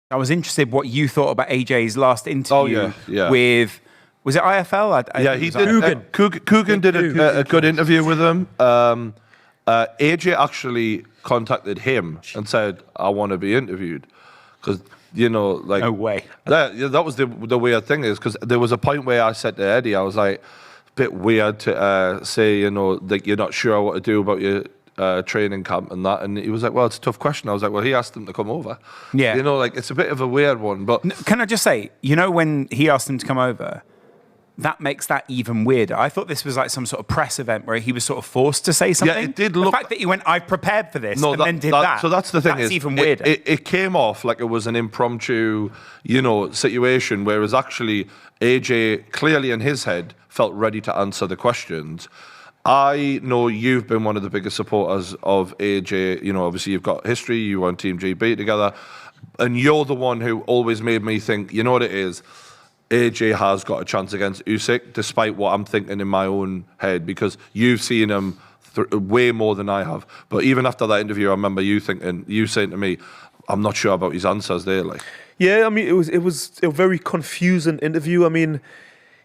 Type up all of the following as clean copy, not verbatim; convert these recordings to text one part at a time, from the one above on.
I was interested what you thought about AJ's last interview yeah. with, was it IFL? Yeah, he did. Coogan did a good interview with him. AJ actually contacted him and said, I want to be interviewed. Because, you know, like... No way. That was the weird thing is, because there was a point where I said to Eddie, I was like, bit weird to say, you know, like you're not sure what to do about your training camp and that. And he was like, well, it's a tough question. I was like, well, he asked him to come over. Yeah. You know, like, it's a bit of a weird one, but... Can I just say, you know, when he asked him to come over, that makes that even weirder. I thought this was like some sort of press event where he was sort of forced to say something. Yeah, it did look... The fact that he went, I've prepared for this, and then did that. So that's the thing. That's even weirder. It came off like it was an impromptu, you know, situation, whereas actually AJ, clearly in his head, felt ready to answer the questions. I know you've been one of the biggest supporters of AJ. You know, obviously you've got history, you won Team GB together, and you're the one who always made me think, you know what it is? AJ has got a chance against Usyk, despite what I'm thinking in my own head, because you've seen him way more than I have. But even after that interview, I remember you saying to me, I'm not sure about his answers there. Like, yeah, I mean, it was a very confusing interview. I mean,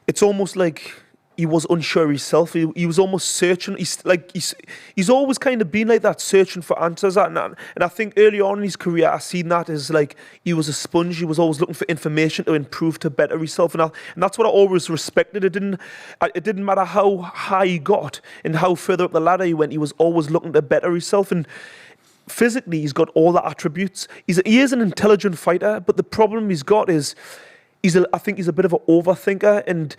it's almost like he was unsure himself. He was almost searching. He's always kind of been like that, searching for answers. And I think early on in his career, I seen that as like he was a sponge. He was always looking for information to improve, to better himself. And that's what I always respected. It didn't matter how high he got and how further up the ladder he went. He was always looking to better himself. And physically, he's got all the attributes. He is an intelligent fighter, but the problem he's got is I think he's a bit of an overthinker, and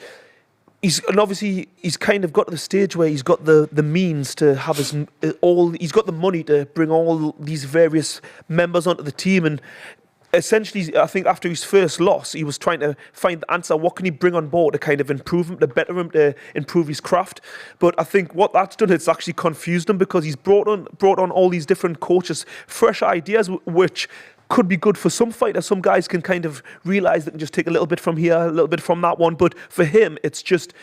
obviously he's kind of got to the stage where he's got the means to have he's got the money to bring all these various members onto the team. And essentially, I think after his first loss, he was trying to find the answer. What can he bring on board to kind of improve him, to better him, to improve his craft? But I think what that's done, it's actually confused him, because he's brought on all these different coaches, fresh ideas, which could be good for some fighters. Some guys can kind of realise they can just take a little bit from here, a little bit from that one. But for him, it's just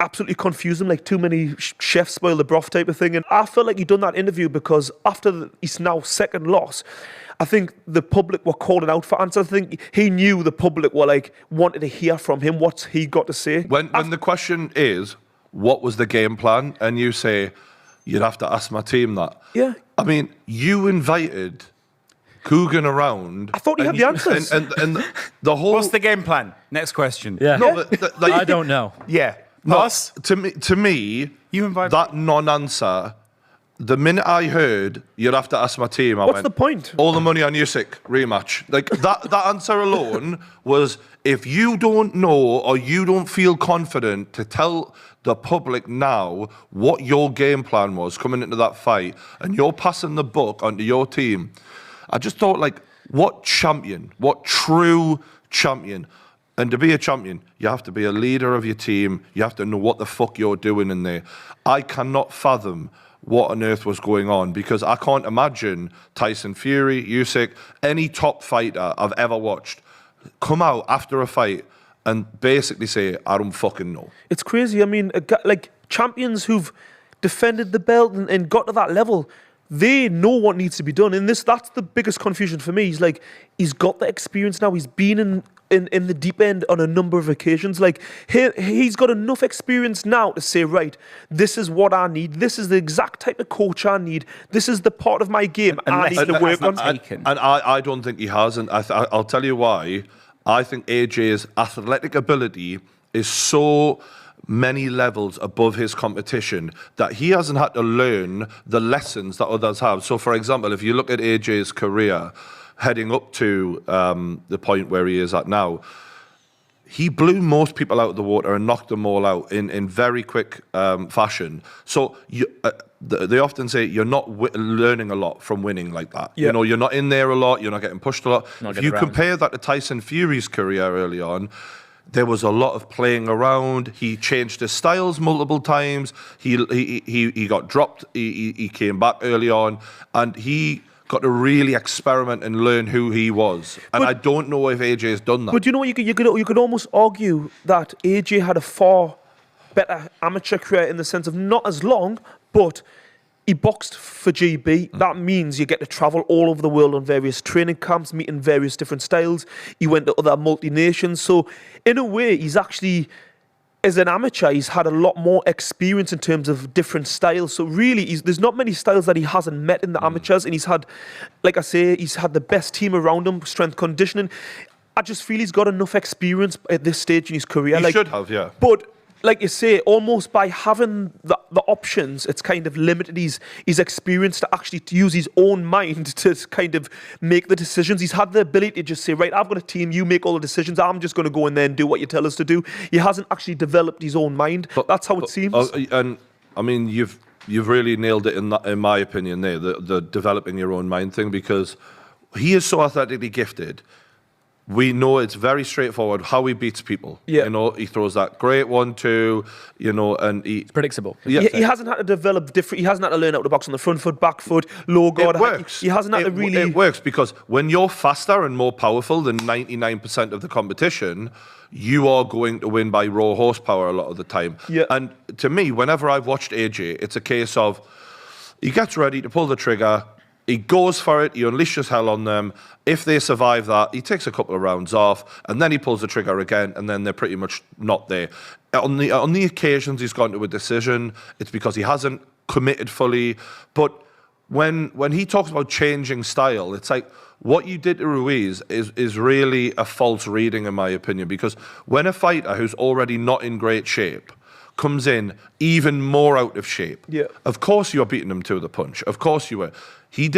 absolutely confusing, like too many chefs spoil the broth type of thing. And I felt like he'd done that interview because after his now second loss, I think the public were calling out for answers. I think he knew the public were like wanted to hear from him what he got to say. When the question is, what was the game plan? And you say, you'd have to ask my team that. Yeah. I mean, you invited Coogan around. I thought he had the answers. And the whole... What's the game plan? Next question. Yeah. No, but, like, I don't know. Yeah. No, Us? to me, You invited... that non-answer, the minute I heard, you'd have to ask my team, I What's went, the point? All the money on Usyk, rematch. Like, that answer alone was, if you don't know or you don't feel confident to tell the public now what your game plan was coming into that fight, and you're passing the buck onto your team, I just thought, like, what champion, what true champion. And to be a champion, you have to be a leader of your team. You have to know what the fuck you're doing in there. I cannot fathom what on earth was going on, because I can't imagine Tyson Fury, Usyk, any top fighter I've ever watched come out after a fight and basically say, I don't fucking know. It's crazy. I mean, like champions who've defended the belt and got to that level, they know what needs to be done. And that's the biggest confusion for me. He's got the experience now. He's been in the deep end on a number of occasions. Like, he's got enough experience now to say, right, this is what I need. This is the exact type of coach I need. This is the part of my game I need to work on. And I don't think he has. And I'll tell you why. I think AJ's athletic ability is so many levels above his competition that he hasn't had to learn the lessons that others have. So, for example, if you look at AJ's career heading up to the point where he is at now, he blew most people out of the water and knocked them all out in very quick fashion. So they often say you're not learning a lot from winning like that. Yeah. You know, you're not in there a lot, you're not getting pushed a lot. Not if you around. compare that to Tyson Fury's career early on, there was a lot of playing around. He changed his styles multiple times. He got dropped. He came back early on, and he got to really experiment and learn who he was. And I don't know if AJ's done that. But you know what? You could almost argue that AJ had a far better amateur career in the sense of not as long, but he boxed for GB. That means you get to travel all over the world on various training camps, meeting various different styles. He went to other multi-nations. So in a way, he's actually, as an amateur, he's had a lot more experience in terms of different styles. So really, there's not many styles that he hasn't met in the amateurs. And he's had, like I say, he's had the best team around him, strength conditioning. I just feel he's got enough experience at this stage in his career. He should have, yeah. But like you say, almost by having the options, it's kind of limited his experience to actually to use his own mind to kind of make the decisions. He's had the ability to just say, right, I've got a team, you make all the decisions, I'm just going to go in there and do what you tell us to do. He hasn't actually developed his own mind. That's how it seems. And I mean, you've really nailed it in my opinion there, the developing your own mind thing, because he is so athletically gifted. We know it's very straightforward how he beats people. Yeah. You know, he throws that great 1-2, you know, and It's predictable. Yeah. He hasn't had to develop different. He hasn't had to learn how to box on the front foot, back foot, low guard. It works. He hasn't had to really. It works because when you're faster and more powerful than 99% of the competition, you are going to win by raw horsepower a lot of the time. Yeah. And to me, whenever I've watched AJ, it's a case of he gets ready to pull the trigger. He goes for it, he unleashes hell on them. If they survive that, he takes a couple of rounds off, and then he pulls the trigger again, and then they're pretty much not there. On the occasions he's gone to a decision, it's because he hasn't committed fully. But when he talks about changing style, it's like what you did to Ruiz is really a false reading, in my opinion, because when a fighter who's already not in great shape comes in even more out of shape, Yeah. of course you're beating him to the punch. Of course you were. He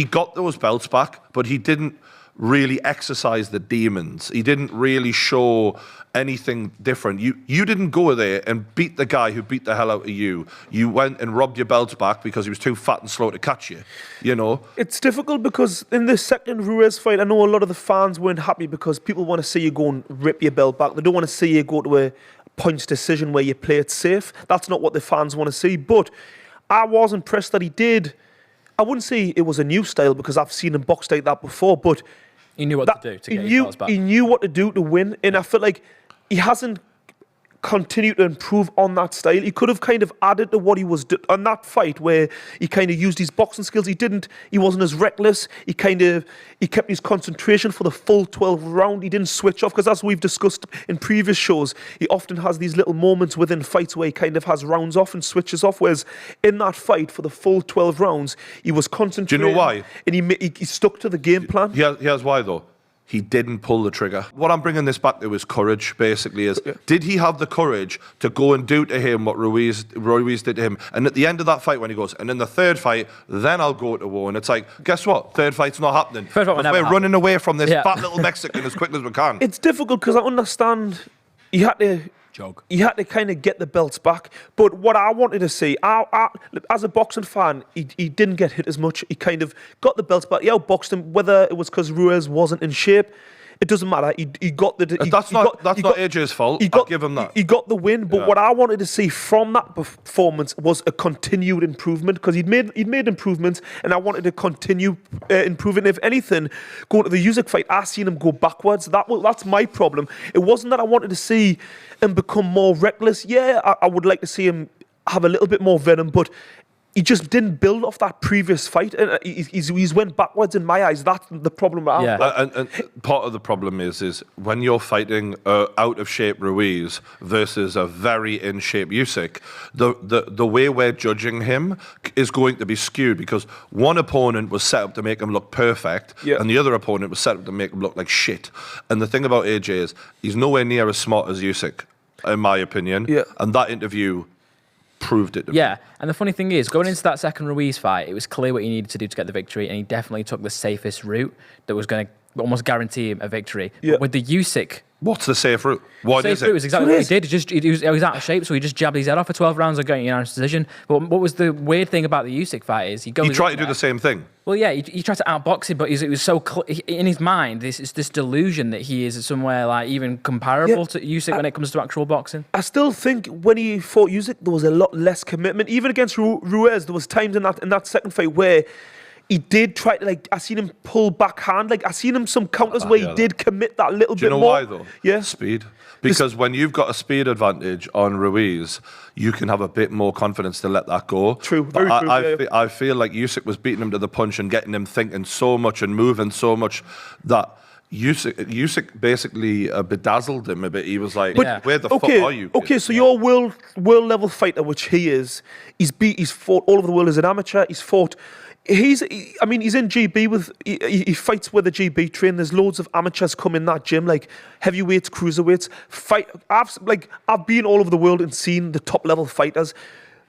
got those belts back, but he didn't really exercise the demons. He didn't really show anything different. You didn't go there and beat the guy who beat the hell out of you. You went and robbed your belts back because he was too fat and slow to catch you, you know? It's difficult because in the second Ruiz fight, I know a lot of the fans weren't happy because people want to see you go and rip your belt back. They don't want to see you go to a points decision where you play it safe. That's not what the fans want to see. But I was impressed that he did. I wouldn't say it was a new style because I've seen him box like that before, but He knew what to do to get his belts back. he knew what to do to win, and I feel like he hasn't continued to improve on that style. He could have kind of added to what he was on that fight where he kind of used his boxing skills. He wasn't as reckless. He kept his concentration for the full 12 round. He didn't switch off because, as we've discussed in previous shows, he often has these little moments within fights where he kind of has rounds off and switches off, whereas in that fight for the full 12 rounds, he was concentrating. Do you know why? And he stuck to the game plan. Here's why, though. He didn't pull the trigger. What I'm bringing this back to is courage, basically, did he have the courage to go and do to him what Ruiz did to him? And at the end of that fight, when he goes, and in the third fight, then I'll go to war. And it's like, guess what? Third fight's not happening. Third fight will never We're happen. running away from this fat little Mexican as quickly as we can. It's difficult because I understand he had to kind of get the belts back. But what I wanted to see, as a boxing fan, he didn't get hit as much. He kind of got the belts back. He outboxed him, whether it was because Ruiz wasn't in shape. It doesn't matter. He got the. That's not AJ's fault. I'll give him that. He got the win, but what I wanted to see from that performance was a continued improvement because he'd made improvements, and I wanted to continue improving. If anything, going to the Usyk fight, I seen him go backwards. That's my problem. It wasn't that I wanted to see him become more reckless. Yeah, I would like to see him have a little bit more venom, but he just didn't build off that previous fight. And he's went backwards in my eyes. That's the problem. And part of the problem is when you're fighting out of shape Ruiz versus a very in shape Usyk, the way we're judging him is going to be skewed because one opponent was set up to make him look perfect, and the other opponent was set up to make him look like shit. And the thing about AJ is he's nowhere near as smart as Usyk, in my opinion. Yeah. And that interview proved it to me. Yeah, and the funny thing is, going into that second Ruiz fight, it was clear what he needed to do to get the victory, and he definitely took the safest route that was going to almost guarantee him a victory. Yeah. But with the Usyk, What's the safe route? What is it? Safe route is exactly what he did. He was out of shape, so he just jabbed his head off for 12 rounds and got a unanimous decision. But what was the weird thing about the Usyk fight is he tried to do the same thing. Well, yeah, he tried to outbox him, but it was so in his mind. This delusion that he is somewhere like even comparable to Usyk when it comes to actual boxing. I still think when he fought Usyk, there was a lot less commitment. Even against Ruiz, there was times in that second fight where he did try to, like, I seen him pull backhand. Like, I seen him some counters where he did commit that little bit more. Do you know why, though? Yeah. Speed. Because when you've got a speed advantage on Ruiz, you can have a bit more confidence to let that go. True, very true. I feel like Usyk was beating him to the punch and getting him thinking so much and moving so much that Usyk basically bedazzled him a bit. He was like, where the fuck are you? Okay, so your world level fighter, which he is, he's fought all over the world as an amateur. He's fought. He's in GB with. He fights with a GB train. There's loads of amateurs come in that gym, like heavyweights, cruiserweights. I've been all over the world and seen the top level fighters.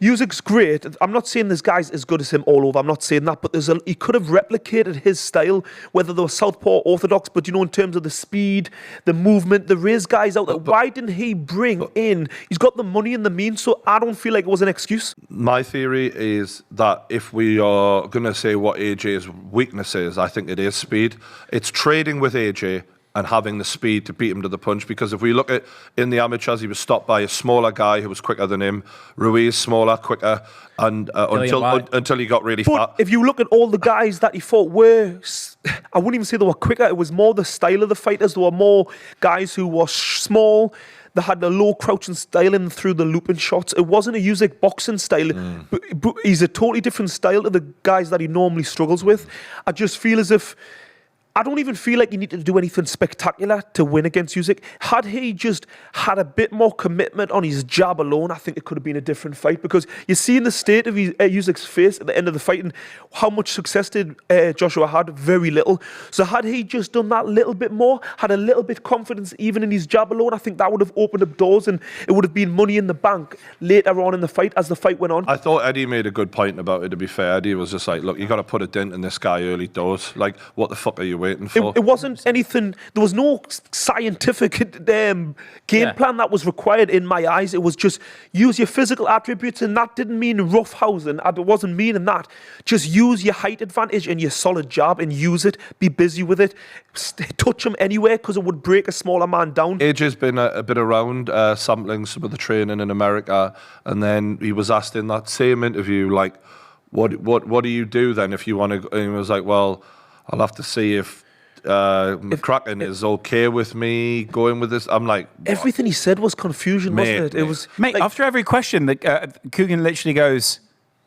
Usyk's great. I'm not saying this guy's as good as him all over. I'm not saying that, but he could have replicated his style, whether they were southpaw or orthodox. But in terms of the speed, the movement, the raise guys out there. Why didn't he bring in? He's got the money and the means, so I don't feel like it was an excuse. My theory is that if we are going to say what AJ's weakness is, I think it is speed. It's trading with AJ and having the speed to beat him to the punch. Because if we look at in the amateurs, he was stopped by a smaller guy who was quicker than him. Ruiz, smaller, quicker, and until he got really fat. If you look at all the guys that he fought I wouldn't even say they were quicker. It was more the style of the fighters. There were more guys who were small. They had the low crouching style in through the looping shots. It wasn't a Usyk boxing style. But he's a totally different style to the guys that he normally struggles with. I just feel as if I don't even feel like he needed to do anything spectacular to win against Usyk. Had he just had a bit more commitment on his jab alone, I think it could have been a different fight. Because you see in the state of Usyk's face at the end of the fight and how much success did Joshua had? Very little. So had he just done that little bit more, had a little bit confidence even in his jab alone, I think that would have opened up doors and it would have been money in the bank later on in the fight as the fight went on. I thought Eddie made a good point about it, to be fair. Eddie was just like, look, you got to put a dent in this guy early doors. Like, what the fuck are you waiting for? It wasn't anything. There was no scientific game plan that was required in my eyes. It was just use your physical attributes, and that didn't mean roughhousing. I wasn't meaning that. Just use your height advantage and your solid jab and use it. Be busy with it. Touch him anywhere because it would break a smaller man down. AJ's been a bit around sampling some of the training in America, and then he was asked in that same interview, like, what do you do then if you want to? And he was like, well, I'll have to see if McCracken is okay with me going with this. I'm like, what? Everything he said was confusion, wasn't it? It was mate. After every question, Coogan literally goes,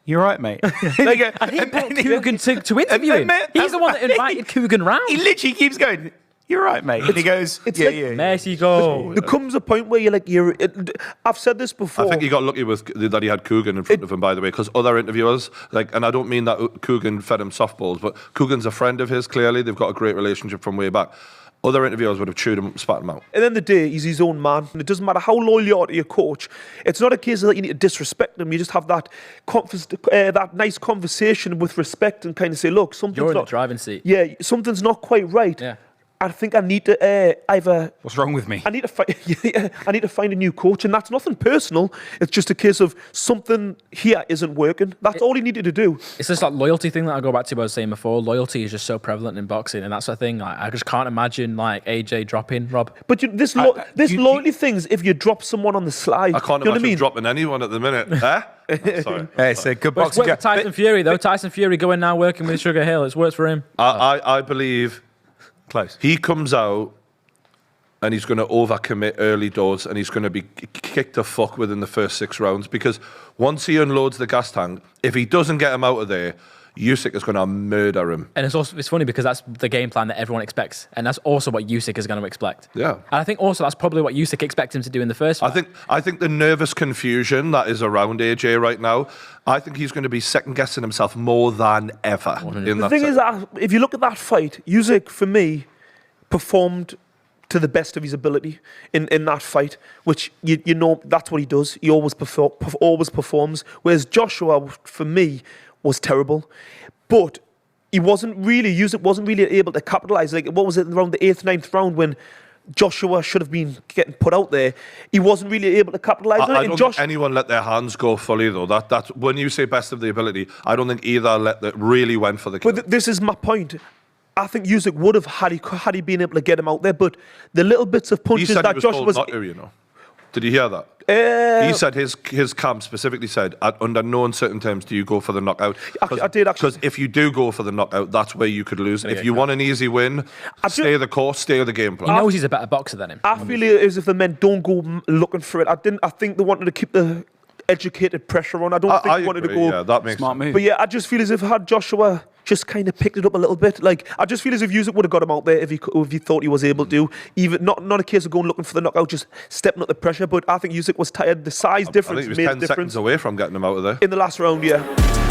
"You're right, mate." And he brought Coogan to interview him. He's the one that invited Coogan round. He literally keeps going, "You're right, mate." And he goes, "Yeah." Mexico. There comes a point where you're like, I've said this before. I think he got lucky with that he had Coogan in front of him, by the way, because other interviewers, and I don't mean that Coogan fed him softballs, but Coogan's a friend of his, clearly. They've got a great relationship from way back. Other interviewers would have chewed him up and spat him out. At the end of the day, he's his own man. And it doesn't matter how loyal you are to your coach. It's not a case of that you need to disrespect him. You just have that that nice conversation with respect and kind of say, look, something's You're in not... the driving seat. Yeah, something's not quite right. Yeah. I think I need to either... What's wrong with me? I need to find a new coach, and that's nothing personal. It's just a case of something here isn't working. That's all he needed to do. It's this loyalty thing that I go back to what I was saying before. Loyalty is just so prevalent in boxing, and that's the thing. I just can't imagine AJ dropping Rob. But this loyalty thing is if you drop someone on the slide. I can't imagine dropping anyone at the minute. Sorry. It's a good boxing. It's worked for Tyson Fury though. Tyson Fury going now working with Sugar Hill. It's worked for him. I believe. Close. He comes out and he's going to overcommit early doors and he's going to be kicked the fuck within the first 6 rounds, because once he unloads the gas tank, if he doesn't get him out of there, Usyk is going to murder him. And it's funny because that's the game plan that everyone expects, and that's also what Usyk is going to expect. Yeah. And I think also that's probably what Usyk expects him to do in the first fight. I think the nervous confusion that is around AJ right now, I think he's going to be second guessing himself more than ever. The thing is that if you look at that fight, Usyk for me performed to the best of his ability in that fight, which you know that's what he does. He always performs. Whereas Joshua, for me, was terrible, but Usyk wasn't really able to capitalize. Like, what was it, around the 8th, 9th round when Joshua should have been getting put out there? He wasn't really able to capitalize on it. I don't think anyone let their hands go fully though. That's when you say best of the ability. I don't think either really went for the kill. But this is my point. I think Usyk would have had he been able to get him out there, but the little bits of punches he said that he was Joshua told was. Not to, you know. Did you hear that? He said his camp specifically said, under no uncertain terms do you go for the knockout. I did actually. Because if you do go for the knockout, that's where you could lose. If you want an easy win, stay the course, stay the game plan. He knows he's a better boxer than him. I feel as if the men don't go looking for it. I think they wanted to keep the educated pressure on. I don't think they wanted to go. Yeah, that makes Smart sense. move. But yeah, I just feel as if had Joshua just kind of picked it up a little bit. Like, I just feel as if Usyk would have got him out there if he thought he was able to. Even not a case of going looking for the knockout, just stepping up the pressure. But I think Usyk was tired. The size I difference think he was made 10 a difference seconds away from getting him out of there. in the last round. Yeah.